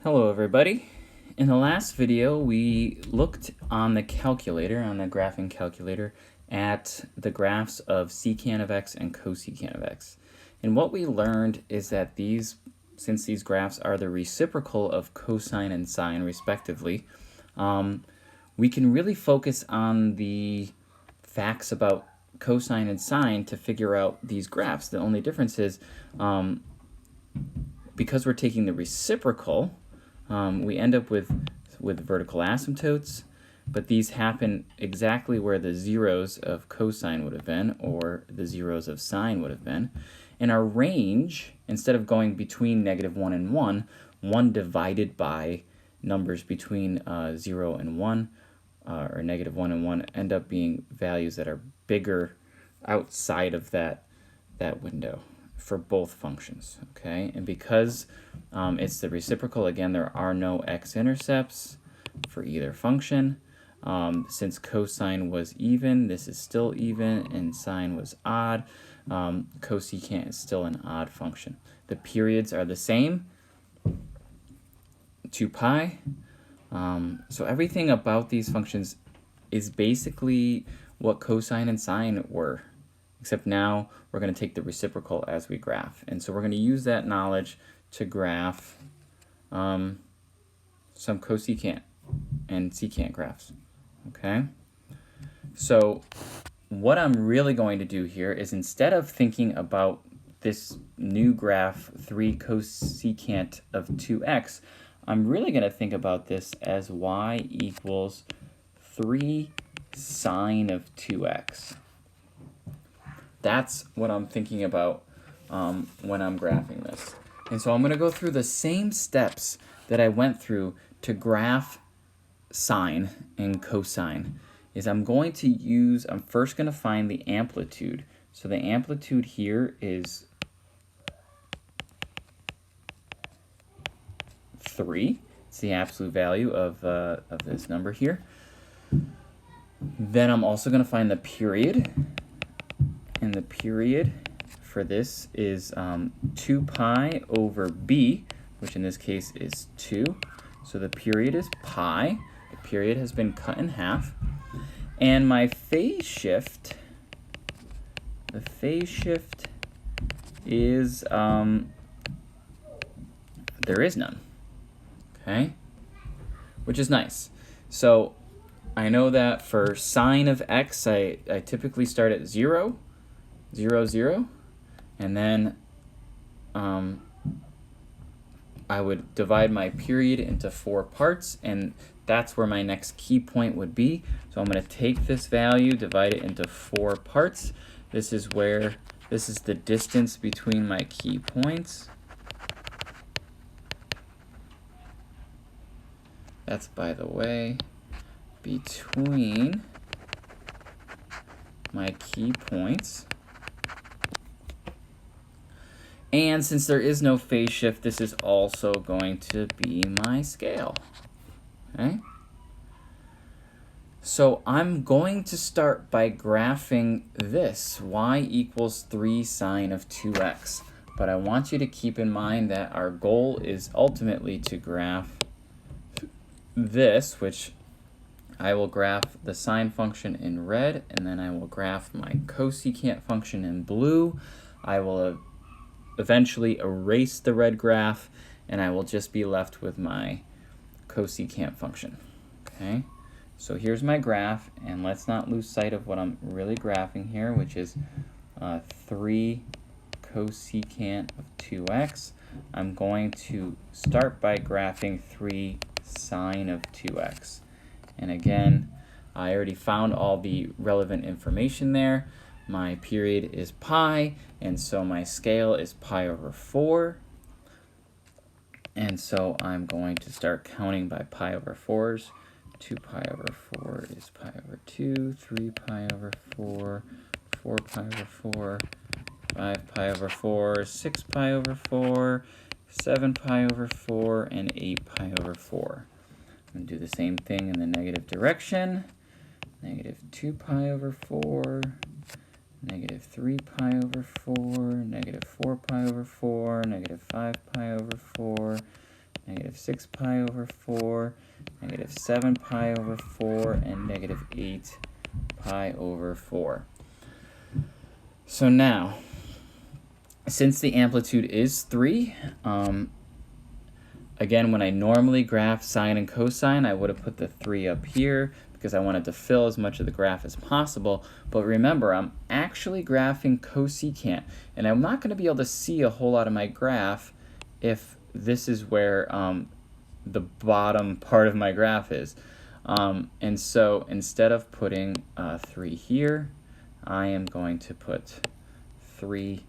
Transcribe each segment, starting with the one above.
Hello everybody. In the last video we looked on the calculator, on the graphing calculator, at the graphs of secant of x and cosecant of x. And what we learned is that since these graphs are the reciprocal of cosine and sine respectively, we can really focus on the facts about cosine and sine to figure out these graphs. The only difference is because we're taking the reciprocal, we end up with vertical asymptotes, but these happen exactly where the zeros of cosine would have been or the zeros of sine would have been. And our range, instead of going between -1 and 1 divided by numbers between 0 and 1, or -1 and 1, end up being values that are bigger outside of that window for both functions, okay? And because it's the reciprocal, again, there are no x-intercepts for either function. Since cosine was even, this is still even, and sine was odd. Cosecant is still an odd function. The periods are the same, 2 pi. So everything about these functions is basically what cosine and sine were, except now we're going to take the reciprocal as we graph. And so we're going to use that knowledge to graph some cosecant and secant graphs, okay? So what I'm really going to do here is, instead of thinking about this new graph 3 cosecant of 2x, I'm really going to think about this as y equals 3 sine of 2x. That's what I'm thinking about when I'm graphing this. And so I'm going to go through the same steps that I went through to graph sine and cosine. I'm first going to find the amplitude. So the amplitude here is 3. It's the absolute value of this number here. Then I'm also going to find the period. And the period for this is 2 pi over b, which in this case is 2. So the period is pi. The period has been cut in half. And my phase shift, is, there is none, okay? Which is nice. So I know that for sine of x, I typically start at 0, 0, 0, and then I would divide my period into 4 parts, and that's where my next key point would be. So I'm going to take this value, divide it into 4 parts. This is the distance between my key points. That's, by the way, between my key points. And since there is no phase shift, this is also going to be my scale, okay? So I'm going to start by graphing this, y equals 3 sine of 2x. But I want you to keep in mind that our goal is ultimately to graph this, which I will graph the sine function in red, and then I will graph my cosecant function in blue. I will eventually erase the red graph, and I will just be left with my cosecant function, okay? So here's my graph, and let's not lose sight of what I'm really graphing here, which is 3 cosecant of 2x. I'm going to start by graphing 3 sine of 2x. And again, I already found all the relevant information there. My period is pi, and so my scale is pi over 4. And so I'm going to start counting by pi over 4s. 2 pi over 4 is pi over 2, 3 pi over 4, 4 pi over 4, 5 pi over 4, 6 pi over 4, 7 pi over 4, and 8 pi over 4. I'm going to do the same thing in the negative direction. -2 pi over 4, -3 pi over 4, -4 pi over 4, -5 pi over 4, negative 6 pi over 4, negative 7 pi over 4, and negative 8 pi over 4. So now, since the amplitude is 3, again, when I normally graph sine and cosine, I would have put the 3 up here because I wanted to fill as much of the graph as possible. But remember, I'm actually graphing cosecant, and I'm not going to be able to see a whole lot of my graph if this is where the bottom part of my graph is. And so instead of putting 3 here, I am going to put 3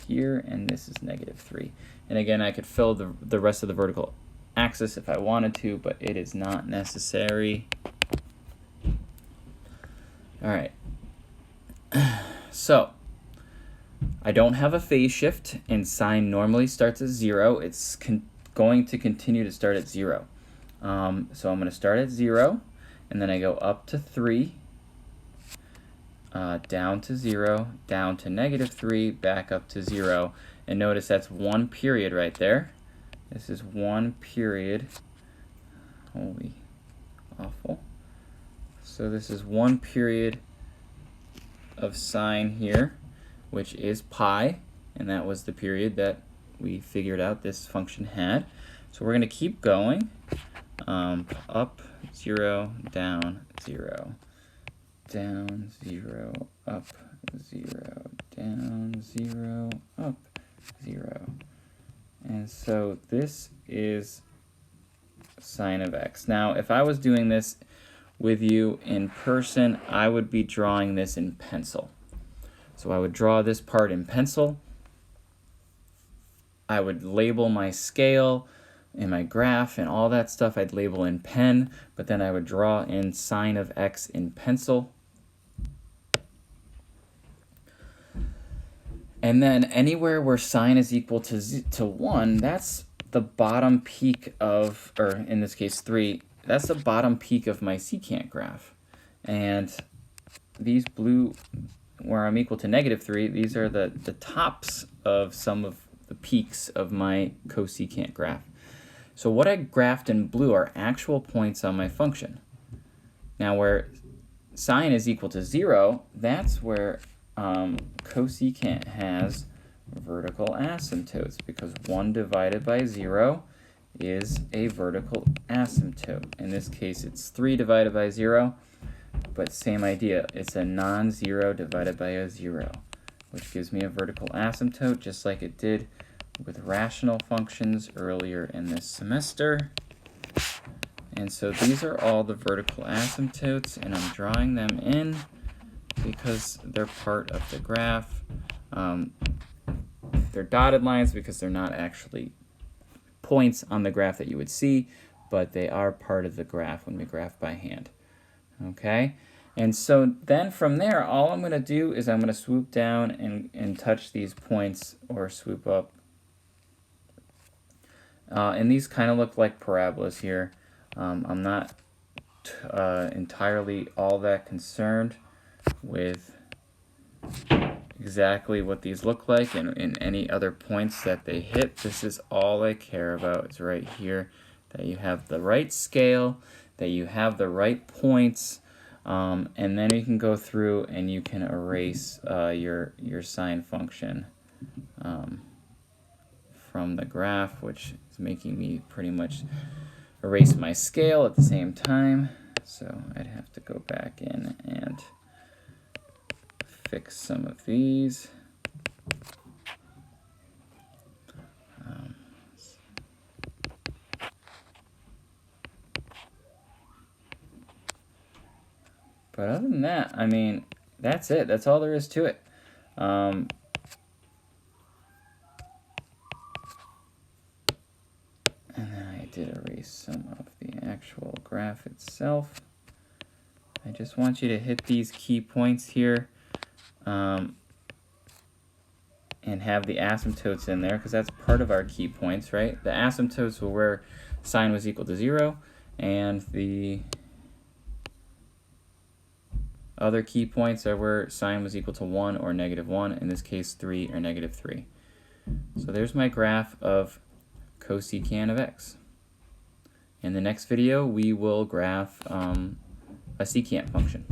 here, and this is negative 3. And again, I could fill the rest of the vertical axis if I wanted to, but it is not necessary. All right. So I don't have a phase shift, and sine normally starts at 0. It's going to continue to start at 0. So I'm going to start at 0, and then I go up to 3, down to 0, down to negative 3, back up to 0. And notice that's one period right there. This is one period. Holy awful. So this is one period of sine here, which is pi, and that was the period that we figured out this function had. So we're going to keep going. Up 0, down 0, down 0, up 0, down 0, up 0. And so this is sine of x. Now, if I was doing this with you in person, I would be drawing this in pencil. So I would draw this part in pencil. I would label my scale and my graph and all that stuff I'd label in pen, but then I would draw in sine of x in pencil. And then anywhere where sine is equal to 1, that's the bottom peak of, or in this case 3, that's the bottom peak of my secant graph. And these blue, where I'm equal to negative 3, these are the tops of some of the peaks of my cosecant graph. So what I graphed in blue are actual points on my function. Now where sine is equal to 0, that's where cosecant has vertical asymptotes, because 1 divided by 0 is a vertical asymptote. In this case, it's 3 divided by 0, but same idea. It's a non-zero divided by a 0, which gives me a vertical asymptote, just like it did with rational functions earlier in this semester. And so these are all the vertical asymptotes, and I'm drawing them in because they're part of the graph. They're dotted lines because they're not actually points on the graph that you would see, but they are part of the graph when we graph by hand. Okay? And so then from there, all I'm going to do is I'm going to swoop down and touch these points, or swoop up. And these kind of look like parabolas here. I'm not entirely all that concerned with exactly what these look like and any other points that they hit. This is all I care about. It's right here, that you have the right scale, that you have the right points, and then you can go through and you can erase your sine function from the graph, which is making me pretty much erase my scale at the same time. So I'd have to go back in and fix some of these. But other than that, I mean, that's it. That's all there is to it. And then I did erase some of the actual graph itself. I just want you to hit these key points here. And have the asymptotes in there, because that's part of our key points, right? The asymptotes were where sine was equal to 0, and the other key points are where sine was equal to 1 or negative 1, in this case 3 or negative 3. So there's my graph of cosecant of x. In the next video, we will graph a secant function.